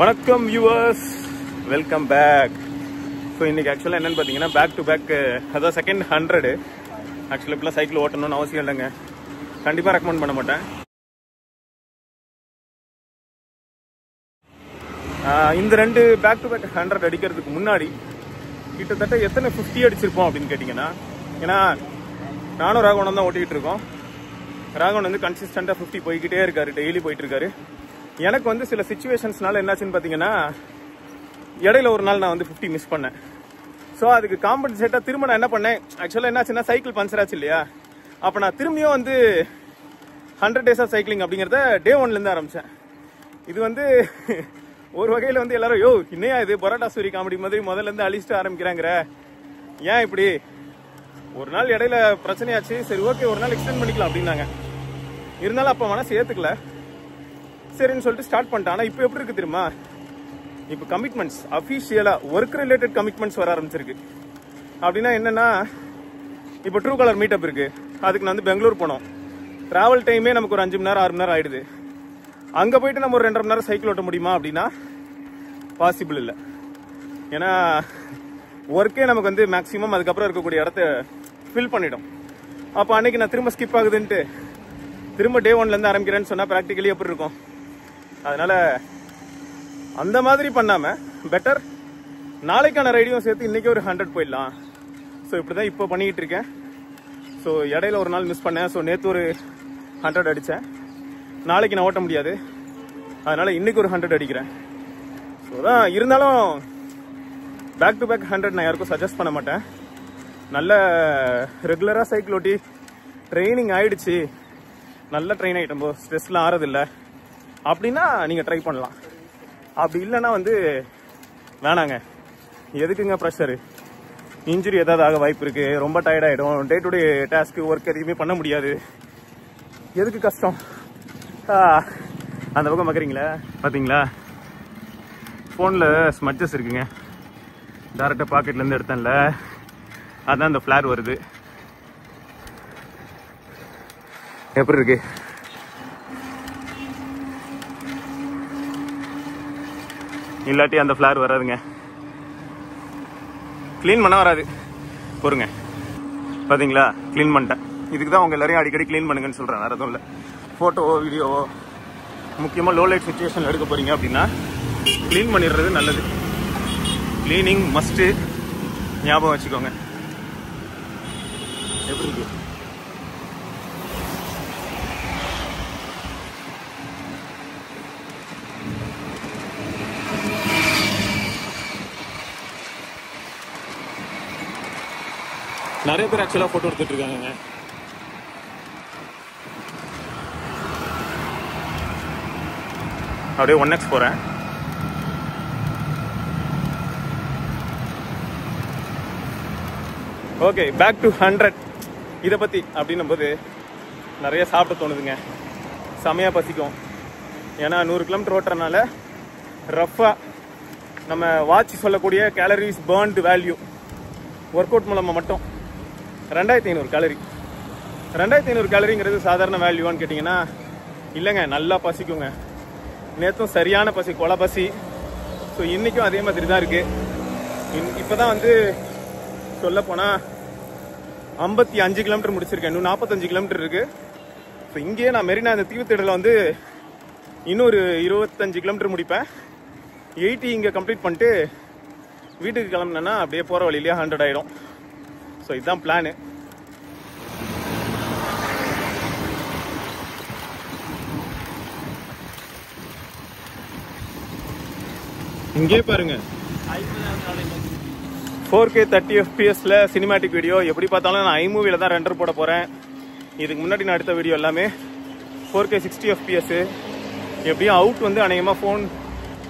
வணக்கம் viewers, welcome back. So இன்னைக்கு ஆக்சுவலாக என்னன்னு பார்த்தீங்கன்னா பேக் டு பேக், அதாவது செகண்ட் 100. ஆக்சுவலாக இப்பெல்லாம் சைக்கிள் ஓட்டணும்னு அவசியம் இல்லைங்க, கண்டிப்பாக ரெக்கமெண்ட் பண்ண மாட்டேன். இந்த ரெண்டு பேக் டு பேக் 100 அடிக்கிறதுக்கு முன்னாடி கிட்டத்தட்ட எத்தனை 50 அடிச்சிருப்போம் அப்படின்னு கேட்டிங்கன்னா, ஏன்னா நானும் ராகவனும் தான் ஓட்டிகிட்டு இருக்கோம். ராகவன் வந்து கன்சிஸ்டண்டாக 50 போய்கிட்டே இருக்காரு, டெய்லி போயிட்டு இருக்காரு. எனக்கு வந்து சில சிச்சுவேஷன்ஸ்னால என்னாச்சுன்னு பார்த்தீங்கன்னா, இடையில ஒரு நாள் நான் வந்து 50 மிஸ் பண்ணேன். ஸோ அதுக்கு காம்பன்சேட்டாக திரும்ப நான் என்ன பண்ணேன், ஆக்சுவலாக என்னாச்சுன்னா சைக்கிள் பஞ்சர் ஆச்சு இல்லையா, அப்போ நான் திரும்பியும் வந்து 100 days ஆஃப் சைக்கிளிங் அப்படிங்கிறத டே 1லேருந்து ஆரம்பித்தேன். இது வந்து ஒரு வகையில் வந்து எல்லாரும் இன்னையா இது பரோட்டா சூரி காமெடி மாதிரி முதல்லேருந்து அழிச்சிட்டு ஆரம்பிக்கிறாங்கிற, ஏன் இப்படி ஒரு நாள் இடையில பிரச்சனையாச்சு, சரி ஓகே ஒரு நாள் எக்ஸ்டெண்ட் பண்ணிக்கலாம் அப்படின்னாங்க. இருந்தாலும் அப்போ மனசு ஏற்றுக்கல, சரின்னு சொல்லிட்டு ஸ்டார்ட் பண்ணிட்டேன். ஆனால் இப்போ எப்படி இருக்கு தெரியுமா, இப்போ கமிட்மெண்ட்ஸ் அஃபிஷியலாக ஒர்க் ரிலேட்டட் கமிட்மெண்ட்ஸ் வர ஆரம்பிச்சிருக்கு. அப்படின்னா என்னன்னா, இப்போ ட்ரூ கலர் மீட்டப் இருக்கு, அதுக்கு நான் வந்து பெங்களூர் போனோம். டிராவல் டைமே நமக்கு ஒரு 5 மணி நேரம் 6 மணி நேரம் ஆயிடுது. அங்கே போயிட்டு நம்ம ஒரு 2.5 மணி நேரம் சைக்கிள் ஓட்ட முடியுமா அப்படின்னா பாசிபிள் இல்லை. ஏன்னா ஒர்க்கே நமக்கு வந்து மேக்ஸிமம் அதுக்கப்புறம் இருக்கக்கூடிய இடத்த ஃபில் பண்ணிடும். அப்போ அன்னைக்கு நான் திரும்ப ஸ்கிப் ஆகுதுன்ட்டு திரும்ப டே 1லேருந்து ஆரம்பிக்கிறேன்னு சொன்னால் ப்ராக்டிக்கலி எப்படி இருக்கும். அதனால அந்த மாதிரி பண்ணாமல் பெட்டர் நாளைக்கான ரைடியும் சேர்த்து இன்றைக்கி ஒரு 100 போயிடலாம். ஸோ இப்படி தான் இப்போ பண்ணிக்கிட்டு இருக்கேன். ஸோ இடையில ஒரு நாள் மிஸ் பண்ணேன். ஸோ நேற்று ஒரு 100 அடித்தேன். நாளைக்கு நான் ஓட்ட முடியாது, அதனால் இன்றைக்கி ஒரு 100 அடிக்கிறேன். ஸோ தான் இருந்தாலும் பேக் டு பேக் 100 நான் யாருக்கும் சஜஸ்ட் பண்ண மாட்டேன். நல்ல ரெகுலராக சைக்கிள் ஓட்டி ட்ரைனிங் ஆயிடுச்சு, நல்ல ட்ரெயின் ஆகிட்டோம், ஸ்ட்ரெஸ்லாம் ஆறதில்லை அப்படின்னா நீங்கள் ட்ரை பண்ணலாம். அப்படி இல்லைன்னா வந்து வேணாங்க, எதுக்குங்க ப்ரெஷரு, இன்ஜுரி ஏதாவது ஆக வாய்ப்பு இருக்குது, ரொம்ப டயர்டாகிடும், டே டு டே டாஸ்க்கு ஒர்க் எதுவுமே பண்ண முடியாது, எதுக்கு கஷ்டம். அந்த பக்கம் பார்க்குறீங்களா, பார்த்தீங்களா ஃபோனில் ஸ்மட்சஸ் இருக்குங்க, டேரெக்டாக பாக்கெட்லேருந்து எடுத்தேன்ல, அதான் இந்த ஃப்ளார் வருது. எப்படி இருக்கு, இல்லாட்டி அந்த ஃப்ளார் வராதுங்க, க்ளீன் பண்ண வராது. பொறுங்க, பார்த்தீங்களா க்ளீன் பண்ணிட்டேன். இதுக்கு தான் உங்கள் எல்லாரையும் அடிக்கடி க்ளீன் பண்ணுங்கன்னு சொல்கிறேன், வேறு எதுவும் இல்லை. ஃபோட்டோவோ வீடியோவோ முக்கியமாக லோ லைட் சுச்சுவேஷன் எடுக்க போகிறீங்க அப்படின்னா க்ளீன் பண்ணிடுறது நல்லது. க்ளீனிங் மஸ்ட்டு, ஞாபகம் வச்சுக்கோங்க. எப்படி இருக்கு, நிறைய பேர் ஆக்சுவலாக ஃபோட்டோ எடுத்துட்டு இருக்காங்க. அப்படியே 1x போகிறேன். ஓகே, பேக் டு 100 இதை பற்றி அப்படின்னும் போது நிறைய சாப்பிட தோணுதுங்க, செமையாக பசிக்கும். ஏன்னா 100 கிலோமீட்டர் ஓட்டுறதுனால ரஃபாக நம்ம வாட்ச் சொல்லக்கூடிய கேலரிஸ் பர்ன்டு வேல்யூ ஒர்க் அவுட் மூலமாக மட்டும் 2500 கேலரி. 2500 கேலரிங்கிறது சாதாரண வேல்யூவான்னு கேட்டிங்கன்னா இல்லைங்க, நல்லா பசிக்குங்க. நேற்றும் சரியான பசி, கொலை பசி. ஸோ இன்றைக்கும் அதே மாதிரி தான் இருக்குது. இப்போ தான் வந்து சொல்ல போனால் 55 கிலோமீட்டர் முடிச்சிருக்கேன், இன்னும் 45 கிலோமீட்டர் இருக்குது. ஸோ இங்கேயே நான் மெரினா இந்த தீவுத்திடலில் வந்து இன்னொரு 25 கிலோமீட்டர் முடிப்பேன். 80 இங்கே கம்ப்ளீட் பண்ணிட்டு வீட்டுக்கு கிளம்புனேன்னா அப்படியே போகிற வழியிலேயே 100 ஆகிடும். ஸோ இதுதான் பிளானு. இங்கே பாருங்க, 4K 30 FPS சினிமேட்டிக் வீடியோ. எப்படி பார்த்தாலும் நான் iMovie தான் ரெண்டர் போட போகிறேன். இதுக்கு முன்னாடி நான் எடுத்த வீடியோ எல்லாமே 4K 60 FPS. எப்படியும் அவுட் வந்து அநேகமாக ஃபோன்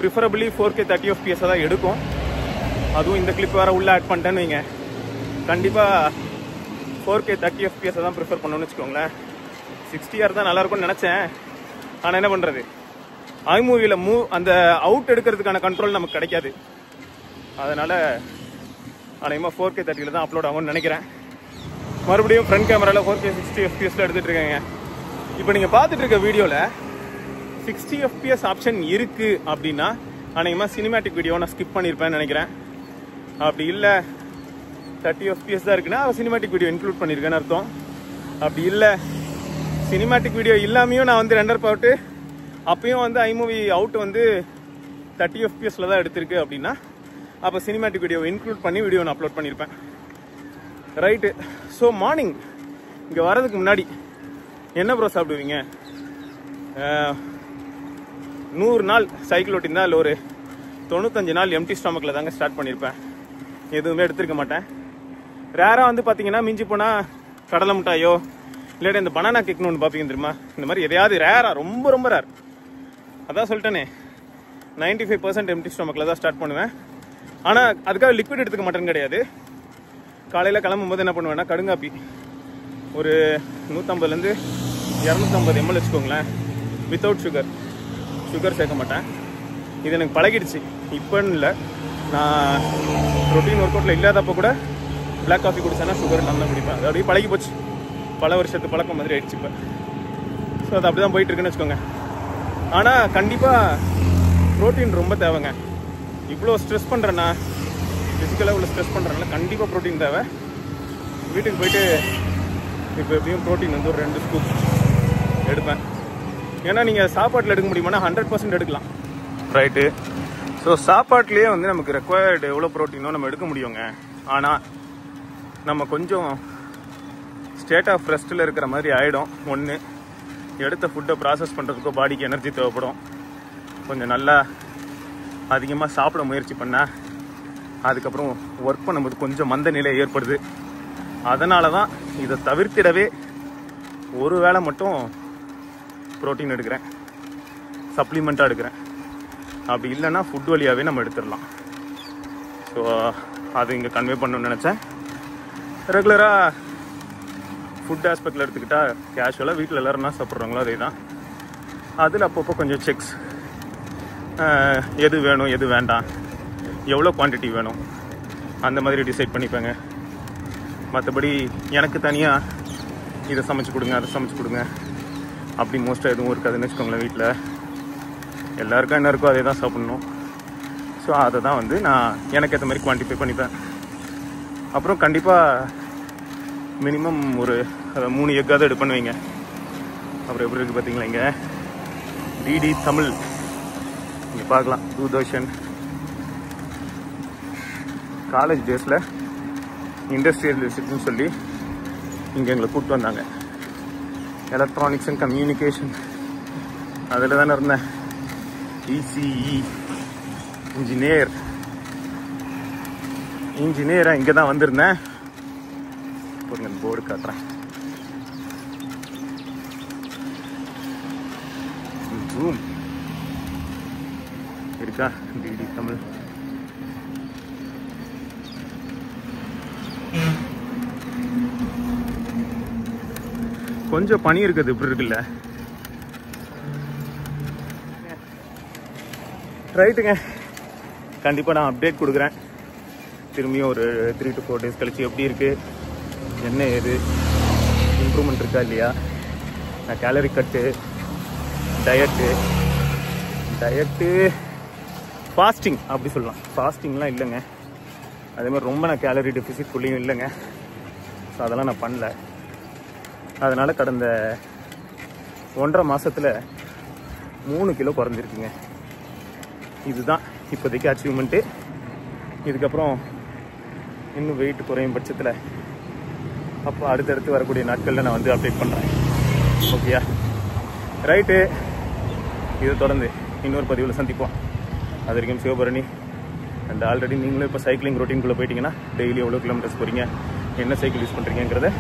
ப்ரிஃபரபிளி 4K 30 FPS தான் எடுக்கும். அதுவும் இந்த கிளிப் வேறு உள்ளே ஆட் பண்ணிட்டேன்னு வைங்க, கண்டிப்பாக 4K 30 FPS தான் ப்ரிஃபர் பண்ணணும்னு வச்சுக்கோங்களேன். 60R தான் நல்லாயிருக்கும்னு நினச்சேன், ஆனால் என்ன பண்ணுறது, iMovieல அந்த அவுட் எடுக்கிறதுக்கான கண்ட்ரோல் நமக்கு கிடைக்காது. அதனால் அநேகமாக 4K 30 தான் அப்லோட் ஆகும்னு நினைக்கிறேன். மறுபடியும் ஃப்ரண்ட் கேமராவில் 4K 60 FPS எடுத்துகிட்டு இருக்கேங்க. இப்போ நீங்கள் பார்த்துட்டு இருக்க வீடியோவில் 60 FPS ஆப்ஷன் இருக்குது அப்படின்னா அநேகமாக சினிமேட்டிக் வீடியோ நான் ஸ்கிப் பண்ணியிருப்பேன்னு நினைக்கிறேன். அப்படி இல்லை 30 FPS தான் இருக்குன்னா சினிமேட்டிக் வீடியோ இன்க்ளூட் பண்ணியிருக்கேன்னு அர்த்தம். அப்படி இல்லை சினிமேட்டிக் வீடியோ இல்லாமையும் நான் வந்து ரெண்டர் போட்டு அப்பயும் வந்து ஐமூவி அவுட் வந்து 30 FPSல தான் எடுத்திருக்கு அப்படின்னா அப்போ சினிமேட்டிக் வீடியோ இன்க்ளூட் பண்ணி வீடியோ நான் அப்லோட் பண்ணியிருப்பேன். ரைட்டு. ஸோ மார்னிங் இங்கே வரதுக்கு முன்னாடி என்ன ப்ரோ சாப்பிடுவீங்க? 100 நாள் சைக்கிள் ஓட்டியிருந்தா இல்லை ஒரு 95 நாள் எம்டி ஸ்டமக்கில் தாங்க ஸ்டார்ட் பண்ணியிருப்பேன். எதுவுமே எடுத்துருக்க மாட்டேன். ரேராக வந்து பார்த்தீங்கன்னா மிஞ்சி போனால் கடலை மிட்டாயோ இல்லாட்டி இந்த பனானா கேக்னு ஒன்று பார்ப்பீங்க தெரியுமா, இந்த மாதிரி எதையாவது ரேராக, ரொம்ப ரொம்ப ரேர். அதான் சொல்லிட்டேனே 95% எம்டி ஸ்டமக்கில் தான் ஸ்டார்ட் பண்ணுவேன். ஆனால் அதுக்காக லிக்விட் எடுத்துக்க மாட்டேன்னு கிடையாது. காலையில் கிளம்பும் போது என்ன பண்ணுவேன்னா கடுங்காப்பி ஒரு 150 250 ml வச்சுக்கோங்களேன், வித்தவுட் சுகர் சேர்க்க மாட்டேன். இது எனக்கு பழகிடுச்சு. இப்போன்னு இல்லை, நான் ரொட்டீன் ஒர்க் அவுட்டில் இல்லாதப்போ கூட பிளாக் காஃபி குடிச்சேன்னா சுகர் இல்லாமல் தான் குடிப்பேன். அது அப்படியே பழகி போச்சு, பல வருஷத்து பழக்கம் மாதிரி ஆயிடுச்சு இப்போ. ஸோ அது அப்படி தான் போயிட்டுருக்குன்னு வச்சுக்கோங்க. ஆனால் கண்டிப்பாக ப்ரோட்டீன் ரொம்ப தேவைங்க. இவ்வளோ ஸ்ட்ரெஸ் பண்ணுறேன்னா, ஃபிசிக்கலாக இவ்வளோ ஸ்ட்ரெஸ் பண்ணுறதுனால கண்டிப்பாக ப்ரோட்டீன் தேவை. வீட்டுக்கு போயிட்டு இப்போ எப்படியும் ப்ரோட்டீன் வந்து ஒரு 2 ஸ்கூப் எடுப்பேன். ஏன்னா நீங்கள் சாப்பாட்டில் எடுக்க முடியுமானா 100% எடுக்கலாம். ரைட்டு. ஸோ சாப்பாட்லேயே வந்து நமக்கு ரெக்வயர்டு எவ்வளோ ப்ரோட்டீனோ நம்ம எடுக்க முடியுங்க. ஆனால் நம்ம கொஞ்சம் ஸ்டேட் ஆஃப் ரெஸ்ட்டில் இருக்கிற மாதிரி ஆகிடும். ஒன்று, எடுத்த ஃபுட்டை ப்ராசஸ் பண்ணுறதுக்கோ பாடிக்கு எனர்ஜி தேவைப்படும். கொஞ்சம் நல்லா அதிகமாக சாப்பிட முயற்சி பண்ணால் அதுக்கப்புறம் ஒர்க் பண்ணும்போது கொஞ்சம் மந்த நிலை ஏற்படுது. அதனால தான் இதை தவிர்த்திடவே ஒரு வேளை மட்டும் ப்ரோட்டீன் எடுக்கிறேன், சப்ளிமெண்ட்டாக எடுக்கிறேன். அப்படி இல்லைன்னா ஃபுட் வழியாகவே நம்ம எடுத்துடலாம். ஸோ அது இங்கே கன்வே பண்ணணும்னு நினச்சேன். ரெகுலராக ஃபுட் ஆஸ்பெக்டில் எடுத்துக்கிட்டால் கேஷுவலாக வீட்டில் எல்லோரும் என்ன சாப்பிட்றாங்களோ அதே தான். அதில் அப்பப்போ கொஞ்சம் செக்ஸ், எது வேணும் எது வேண்டாம், எவ்வளோ குவான்டிட்டி வேணும் அந்த மாதிரி டிசைட் பண்ணிப்பேங்க. மற்றபடி எனக்கு தனியாக இதை சமைச்சு கொடுங்க அதை சமைச்சு கொடுங்க அப்படி மோஸ்ட்டாக எதுவும் இருக்காதுன்னு வச்சுக்கோங்களேன். வீட்டில் எல்லாருக்கும் என்ன இருக்கோ அதே தான் சாப்பிட்ணும். ஸோ அதை தான் வந்து நான் எனக்கு ஏற்ற மாதிரி குவான்டிஃபை பண்ணிப்பேன். அப்புறம் கண்டிப்பாக மினிமம் ஒரு 3 எக்காவது எடுப்பேன்னு வைங்க. அப்புறம் எப்படி இருக்குது பார்த்தீங்களா, இங்கே டிடி தமிழ் இங்கே பார்க்கலாம். தூர்தர்ஷன் காலேஜ் டேஸில் இண்டஸ்ட்ரியல் விசிட்னு சொல்லி இங்கே எங்களை கூப்பிட்டு வந்தாங்க. எலக்ட்ரானிக்ஸ் அண்ட் கம்யூனிகேஷன் அதில் தானே இருந்தேன். இசிஇ இன்ஜினியராக இங்கே தான் வந்திருந்தேன். பாருங்க போர்டு காட்டுறேன். ரூம் இருக்கா டிடி தமிழ். கொஞ்சம் பனி இருக்குது, இப்படி இருக்குல்ல. ரைட்டுங்க, கண்டிப்பாக நான் அப்டேட் கொடுக்குறேன். திரும்பியும் ஒரு 3 to 4 days கழிச்சு எப்படி இருக்குது, என்ன ஏது இம்ப்ரூவ்மெண்ட் இருக்கா இல்லையா. நான் கேலரி கட்டு, டயட்டு ஃபாஸ்டிங் அப்படி சொல்லலாம். ஃபாஸ்டிங்லாம் இல்லைங்க. அதேமாதிரி ரொம்ப நான் கேலரி டெஃபிசிட் குள்ளேயும் இல்லைங்க. ஸோ அதெல்லாம் நான் பண்ணல. அதனால் கடந்த 1.5 மாதத்தில் 3 கிலோ குறைஞ்சிருக்குங்க. இதுதான் இப்போதைக்கு அச்சீவ்மெண்ட்டு. இதுக்கப்புறம் இன்னும் வெயிட் குறையும் பட்சத்தில் அப்போ அடுத்தடுத்து வரக்கூடிய நாட்களில் நான் வந்து அப்டேட் பண்ணுறேன். ஓகேயா? ரைட்டு. இதை தொடர்ந்து இன்னொரு பதிவில் சந்திப்போம். அது வரைக்கும் சிவபரணி. அண்ட் ஆல்ரெடி நீங்களும் இப்போ சைக்கிளிங் ரொட்டீன்குள்ளே போயிட்டீங்கன்னா டெய்லி எவ்வளோ கிலோமீட்டர்ஸ் போகிறீங்க, என்ன சைக்கிள் யூஸ் பண்ணுறீங்கிறத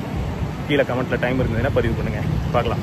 கீழே கமெண்ட்டில் டைம் இருந்ததுன்னா பதிவு பண்ணுங்கள், பார்க்கலாம்.